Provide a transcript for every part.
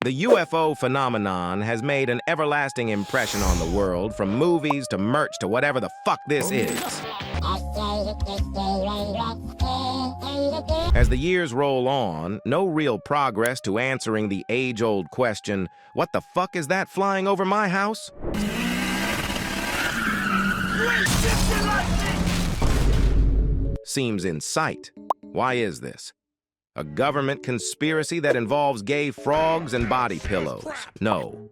The UFO phenomenon has made an everlasting impression on the world, from movies to merch to whatever the fuck this is. As the years roll on, no real progress to answering the age-old question, what the fuck is that flying over my house? Seems in sight. Why is this? A government conspiracy that involves gay frogs and body pillows? No.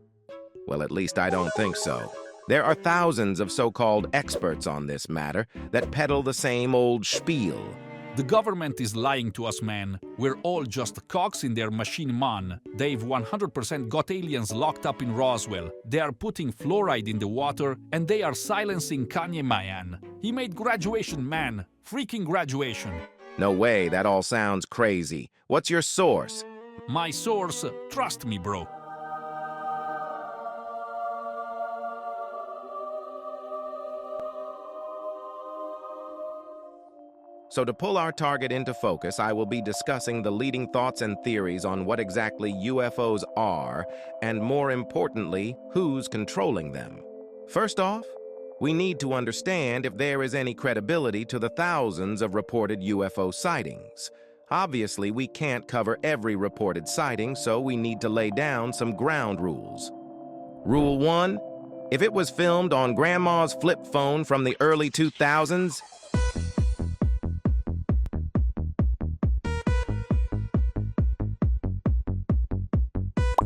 Well, at least I don't think so. There are thousands of so-called experts on this matter that peddle the same old spiel. The government is lying to us, man. We're all just cogs in their machine, man. They've 100% got aliens locked up in Roswell. They are putting fluoride in the water, and they are silencing Kanye, man. He made graduation, man. Freaking graduation. No way, that all sounds crazy. What's your source? My source, trust me, bro. So to pull our target into focus, I will be discussing the leading thoughts and theories on what exactly UFOs are, and more importantly, who's controlling them. First off, we need to understand if there is any credibility to the thousands of reported UFO sightings. Obviously, we can't cover every reported sighting, so we need to lay down some ground rules. Rule 1, if it was filmed on Grandma's flip phone from the early 2000s,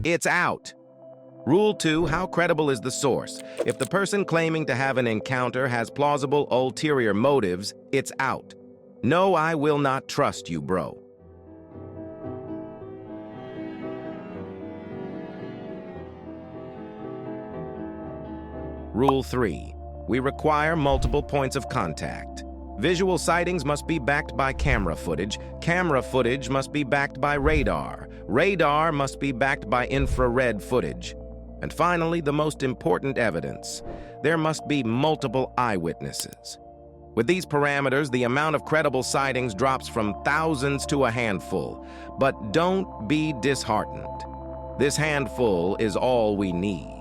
it's out. Rule 2, how credible is the source? If the person claiming to have an encounter has plausible ulterior motives, it's out. No, I will not trust you, bro. Rule 3, we require multiple points of contact. Visual sightings must be backed by camera footage. Camera footage must be backed by radar. Radar must be backed by infrared footage. And finally, the most important evidence. There must be multiple eyewitnesses. With these parameters, the amount of credible sightings drops from thousands to a handful. But don't be disheartened. This handful is all we need.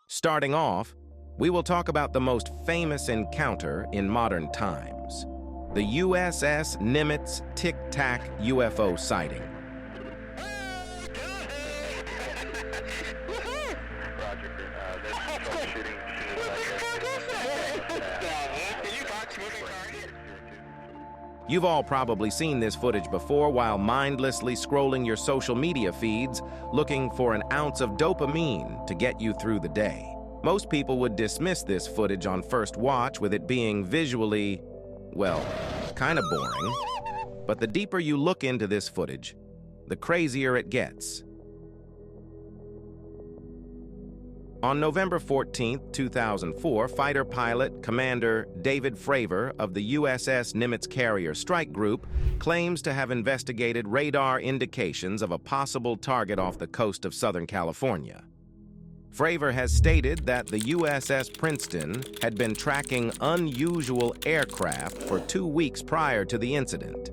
Starting off, we will talk about the most famous encounter in modern times, the USS Nimitz Tic Tac UFO sighting. You've all probably seen this footage before while mindlessly scrolling your social media feeds, looking for an ounce of dopamine to get you through the day. Most people would dismiss this footage on first watch with it being visually, well, kind of boring. But the deeper you look into this footage, the crazier it gets. On November 14, 2004, fighter pilot Commander David Fravor of the USS Nimitz Carrier Strike Group claims to have investigated radar indications of a possible target off the coast of Southern California. Fravor has stated that the USS Princeton had been tracking unusual aircraft for 2 weeks prior to the incident.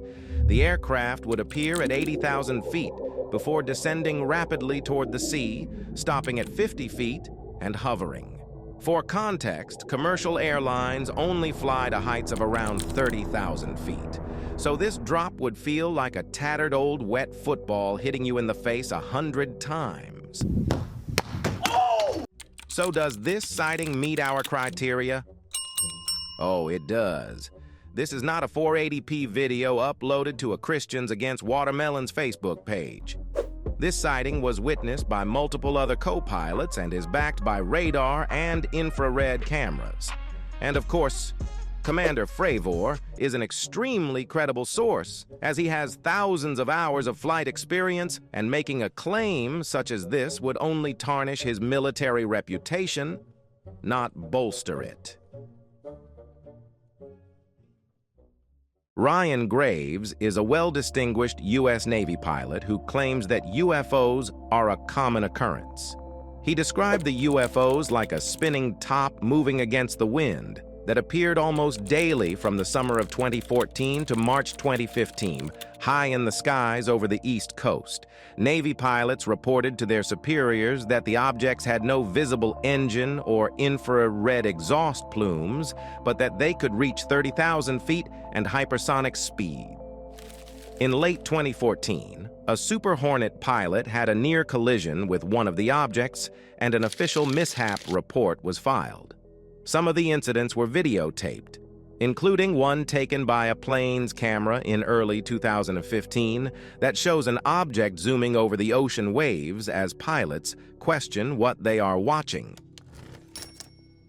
The aircraft would appear at 80,000 feet before descending rapidly toward the sea, stopping at 50 feet and hovering. For context, commercial airlines only fly to heights of around 30,000 feet. So this drop would feel like a tattered old wet football hitting you in the face 100 times. So does this sighting meet our criteria? Oh, it does. This is not a 480p video uploaded to a Christians Against Watermelons Facebook page. This sighting was witnessed by multiple other co-pilots and is backed by radar and infrared cameras. And of course, Commander Fravor is an extremely credible source, as he has thousands of hours of flight experience, and making a claim such as this would only tarnish his military reputation, not bolster it. Ryan Graves is a well-distinguished U.S. Navy pilot who claims that UFOs are a common occurrence. He described the UFOs like a spinning top moving against the wind that appeared almost daily from the summer of 2014 to March 2015, high in the skies over the East Coast. Navy pilots reported to their superiors that the objects had no visible engine or infrared exhaust plumes, but that they could reach 30,000 feet and hypersonic speed. In late 2014, a Super Hornet pilot had a near collision with one of the objects, and an official mishap report was filed. Some of the incidents were videotaped, including one taken by a plane's camera in early 2015 that shows an object zooming over the ocean waves as pilots question what they are watching.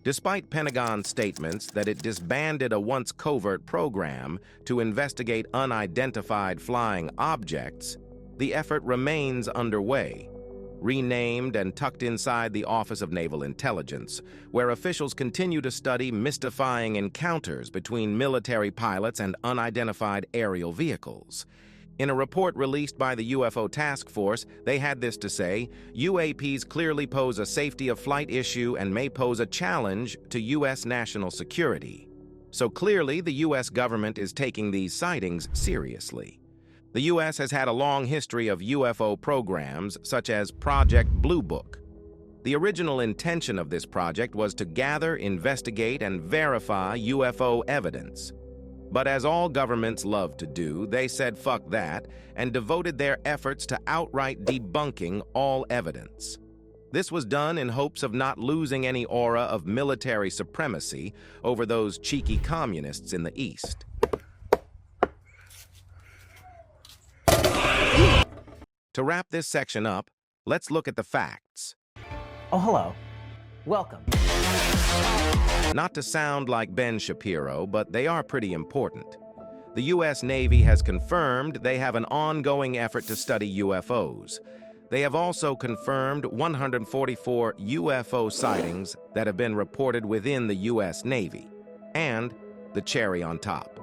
Despite Pentagon's statements that it disbanded a once covert program to investigate unidentified flying objects, the effort remains underway, renamed and tucked inside the Office of Naval Intelligence, where officials continue to study mystifying encounters between military pilots and unidentified aerial vehicles. In a report released by the UFO Task Force, they had this to say: UAPs clearly pose a safety of flight issue and may pose a challenge to U.S. national security. So clearly, the U.S. government is taking these sightings seriously. The U.S. has had a long history of UFO programs, such as Project Blue Book. The original intention of this project was to gather, investigate, and verify UFO evidence. But as all governments love to do, they said fuck that and devoted their efforts to outright debunking all evidence. This was done in hopes of not losing any aura of military supremacy over those cheeky communists in the East. To wrap this section up, let's look at the facts. Oh, hello. Welcome. Not to sound like Ben Shapiro, but they are pretty important. The U.S. Navy has confirmed they have an ongoing effort to study UFOs. They have also confirmed 144 UFO sightings that have been reported within the U.S. Navy. And the cherry on top: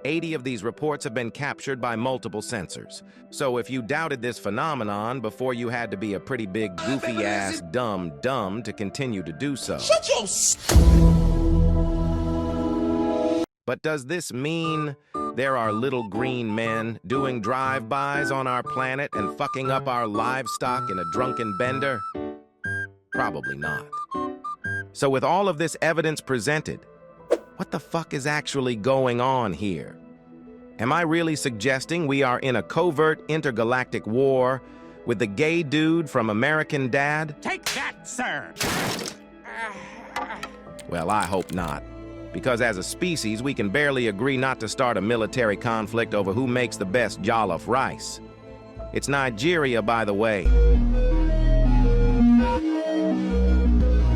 80 of these reports have been captured by multiple sensors. So if you doubted this phenomenon before, you had to be a pretty big goofy-ass dumb to continue to do so. Shut your But does this mean there are little green men doing drive-bys on our planet and fucking up our livestock in a drunken bender? Probably not. So with all of this evidence presented, what the fuck is actually going on here? Am I really suggesting we are in a covert intergalactic war with the gay dude from American Dad? Take that, sir! Well, I hope not. Because as a species, we can barely agree not to start a military conflict over who makes the best jollof rice. It's Nigeria, by the way.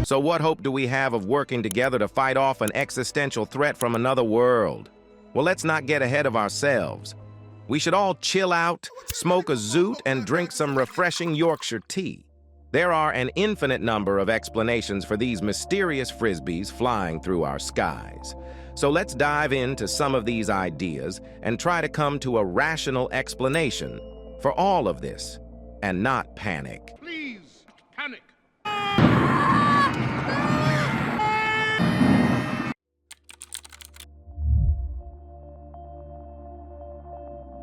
So what hope do we have of working together to fight off an existential threat from another world? Well, let's not get ahead of ourselves. We should all chill out, smoke a zoot, and drink some refreshing Yorkshire tea. There are an infinite number of explanations for these mysterious frisbees flying through our skies. So let's dive into some of these ideas and try to come to a rational explanation for all of this, and not panic. Please, panic.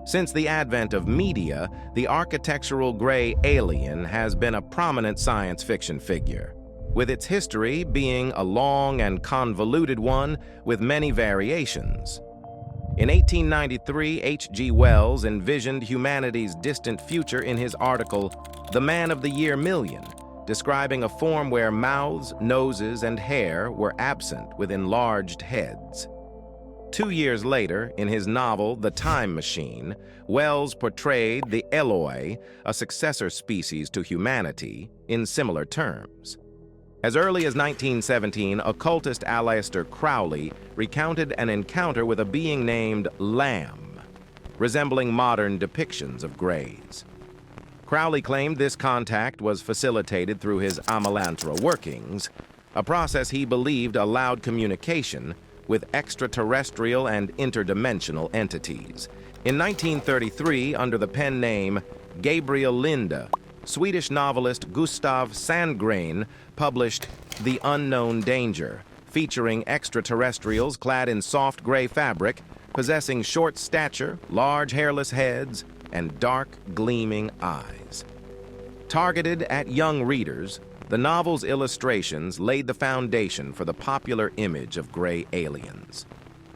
Since the advent of media, the architectural gray alien has been a prominent science fiction figure, with its history being a long and convoluted one with many variations. In 1893, H.G. Wells envisioned humanity's distant future in his article, The Man of the Year Million, describing a form where mouths, noses, and hair were absent with enlarged heads. 2 years later, in his novel The Time Machine, Wells portrayed the Eloi, a successor species to humanity, in similar terms. As early as 1917, occultist Aleister Crowley recounted an encounter with a being named Lamb, resembling modern depictions of greys. Crowley claimed this contact was facilitated through his Amalantra workings, a process he believed allowed communication with extraterrestrial and interdimensional entities. In 1933, under the pen name Gabriel Linde, Swedish novelist Gustav Sandgren published The Unknown Danger, featuring extraterrestrials clad in soft gray fabric, possessing short stature, large hairless heads, and dark, gleaming eyes. Targeted at young readers, the novel's illustrations laid the foundation for the popular image of gray aliens.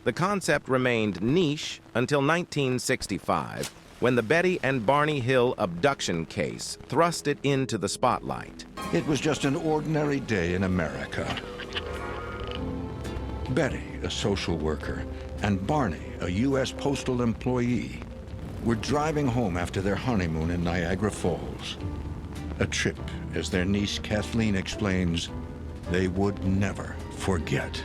The concept remained niche until 1965, when the Betty and Barney Hill abduction case thrust it into the spotlight. It was just an ordinary day in America. Betty, a social worker, and Barney, a U.S. postal employee, were driving home after their honeymoon in Niagara Falls. A trip, as their niece Kathleen explains, they would never forget.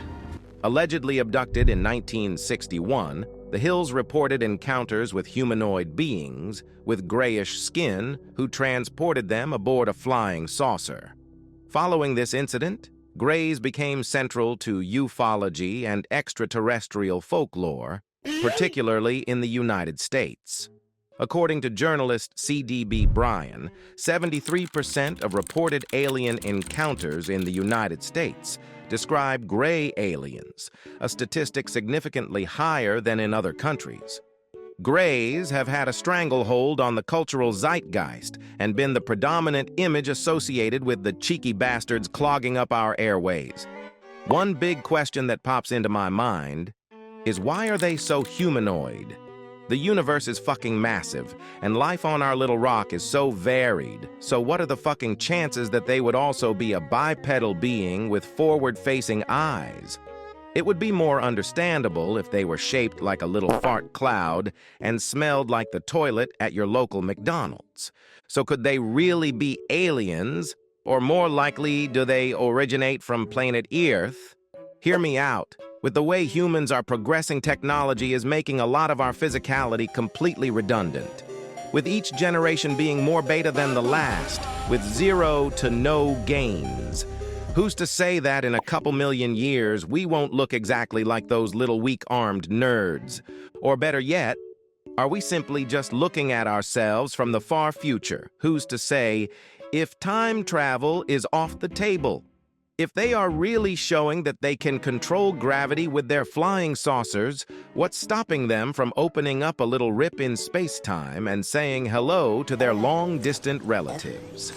Allegedly abducted in 1961, the Hills reported encounters with humanoid beings with grayish skin who transported them aboard a flying saucer. Following this incident, grays became central to ufology and extraterrestrial folklore, particularly in the United States. According to journalist C.D.B. Bryan, 73% of reported alien encounters in the United States describe gray aliens, a statistic significantly higher than in other countries. Grays have had a stranglehold on the cultural zeitgeist and been the predominant image associated with the cheeky bastards clogging up our airways. One big question that pops into my mind is, why are they so humanoid? The universe is fucking massive, and life on our little rock is so varied. So what are the fucking chances that they would also be a bipedal being with forward-facing eyes? It would be more understandable if they were shaped like a little fart cloud and smelled like the toilet at your local McDonald's. So could they really be aliens? Or more likely, do they originate from planet Earth? Hear me out. With the way humans are progressing, technology is making a lot of our physicality completely redundant. With each generation being more beta than the last, with zero to no gains. Who's to say that in a couple million years, we won't look exactly like those little weak-armed nerds? Or better yet, are we simply just looking at ourselves from the far future? Who's to say, if time travel is off the table? If they are really showing that they can control gravity with their flying saucers, what's stopping them from opening up a little rip in space-time and saying hello to their long-distant relatives?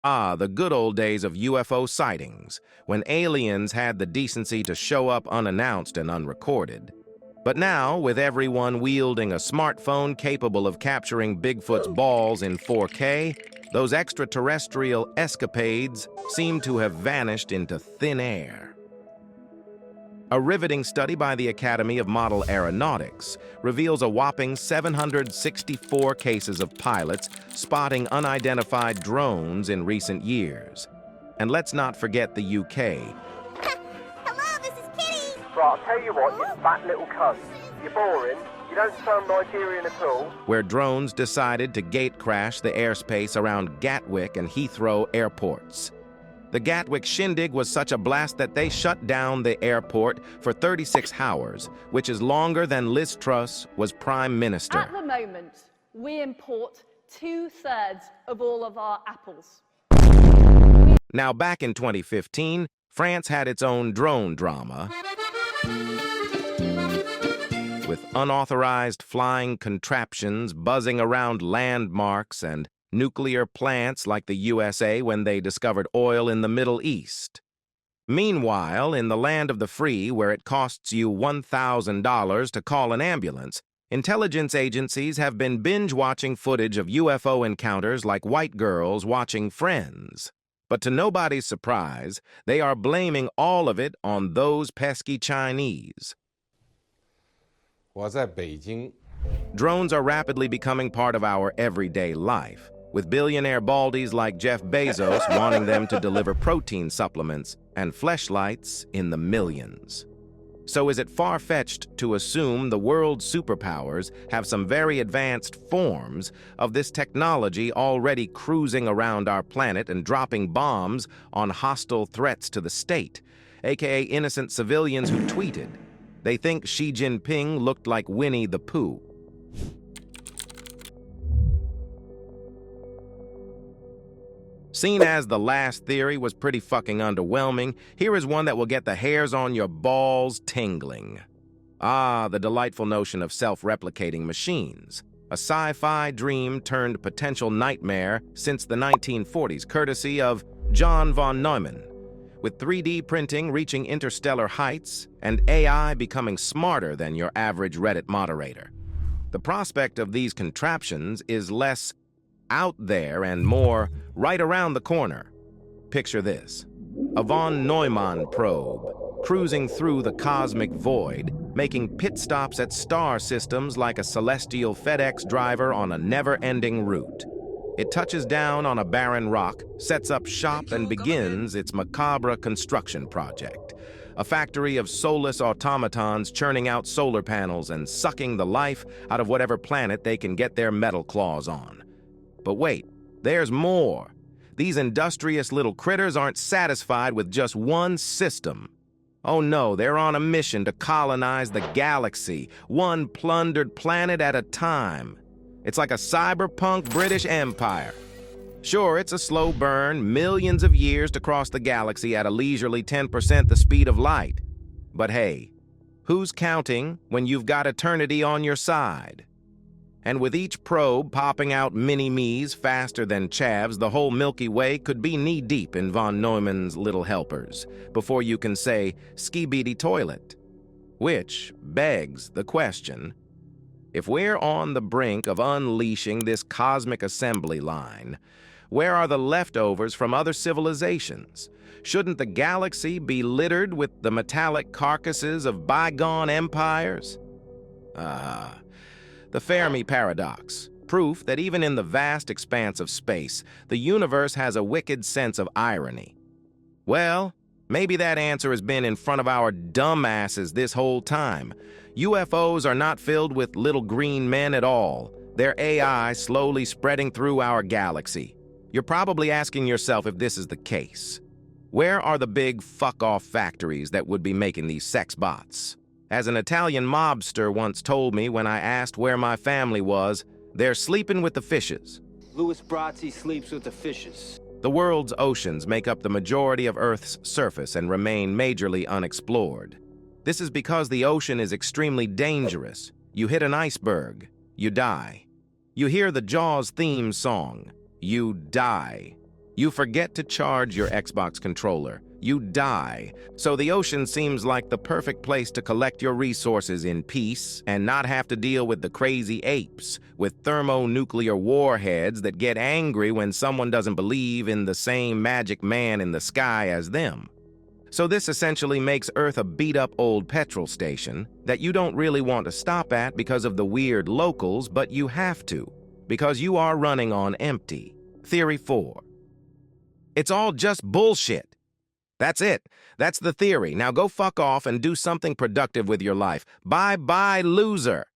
Ah, the good old days of UFO sightings, when aliens had the decency to show up unannounced and unrecorded. But now, with everyone wielding a smartphone capable of capturing Bigfoot's balls in 4K, those extraterrestrial escapades seem to have vanished into thin air. A riveting study by the Academy of Model Aeronautics reveals a whopping 764 cases of pilots spotting unidentified drones in recent years. And let's not forget the UK. Right, I'll tell you what, you fat little cunt. You're boring, you don't sound Nigerian at all. Where drones decided to gate crash the airspace around Gatwick and Heathrow airports. The Gatwick shindig was such a blast that they shut down the airport for 36 hours, which is longer than Liz Truss was Prime Minister. At the moment, we import 2/3 of all of our apples. Now, back in 2015, France had its own drone drama, with unauthorized flying contraptions buzzing around landmarks and nuclear plants like the USA when they discovered oil in the Middle East. Meanwhile, in the land of the free, where it costs you $1,000 to call an ambulance, intelligence agencies have been binge-watching footage of UFO encounters like white girls watching Friends. But to nobody's surprise, they are blaming all of it on those pesky Chinese. 我在北京 Drones are rapidly becoming part of our everyday life, with billionaire baldies like Jeff Bezos wanting them to deliver protein supplements and fleshlights in the millions. So is it far-fetched to assume the world's superpowers have some very advanced forms of this technology already cruising around our planet and dropping bombs on hostile threats to the state, aka innocent civilians who tweeted? They think Xi Jinping looked like Winnie the Pooh. Seen as the last theory was pretty fucking underwhelming, here is one that will get the hairs on your balls tingling. Ah, the delightful notion of self-replicating machines. A sci-fi dream turned potential nightmare since the 1940s, courtesy of John von Neumann. With 3D printing reaching interstellar heights and AI becoming smarter than your average Reddit moderator. The prospect of these contraptions is less out there and more right around the corner. Picture this: a von Neumann probe, cruising through the cosmic void, making pit stops at star systems like a celestial FedEx driver on a never-ending route. It touches down on a barren rock, sets up shop, and begins its macabre construction project. A factory of soulless automatons churning out solar panels and sucking the life out of whatever planet they can get their metal claws on. But wait, there's more. These industrious little critters aren't satisfied with just one system. Oh no, they're on a mission to colonize the galaxy, one plundered planet at a time. It's like a cyberpunk British Empire. Sure, it's a slow burn, millions of years to cross the galaxy at a leisurely 10% the speed of light. But hey, who's counting when you've got eternity on your side? And with each probe popping out mini-me's faster than chavs, the whole Milky Way could be knee-deep in von Neumann's little helpers before you can say, "Ski-beady toilet." Which begs the question, if we're on the brink of unleashing this cosmic assembly line, where are the leftovers from other civilizations? Shouldn't the galaxy be littered with the metallic carcasses of bygone empires? The Fermi paradox, proof that even in the vast expanse of space, the universe has a wicked sense of irony. Well, maybe that answer has been in front of our dumbasses this whole time. UFOs are not filled with little green men at all. They're AI slowly spreading through our galaxy. You're probably asking yourself if this is the case. Where are the big fuck-off factories that would be making these sex bots? As an Italian mobster once told me when I asked where my family was, they're sleeping with the fishes. Louis Brazzi sleeps with the fishes. The world's oceans make up the majority of Earth's surface and remain majorly unexplored. This is because the ocean is extremely dangerous. You hit an iceberg, you die. You hear the Jaws theme song, you die. You forget to charge your Xbox controller, you die. So the ocean seems like the perfect place to collect your resources in peace and not have to deal with the crazy apes with thermonuclear warheads that get angry when someone doesn't believe in the same magic man in the sky as them. So this essentially makes Earth a beat-up old petrol station that you don't really want to stop at because of the weird locals, but you have to, because you are running on empty. Theory 4. It's all just bullshit. That's it. That's the theory. Now go fuck off and do something productive with your life. Bye-bye, loser.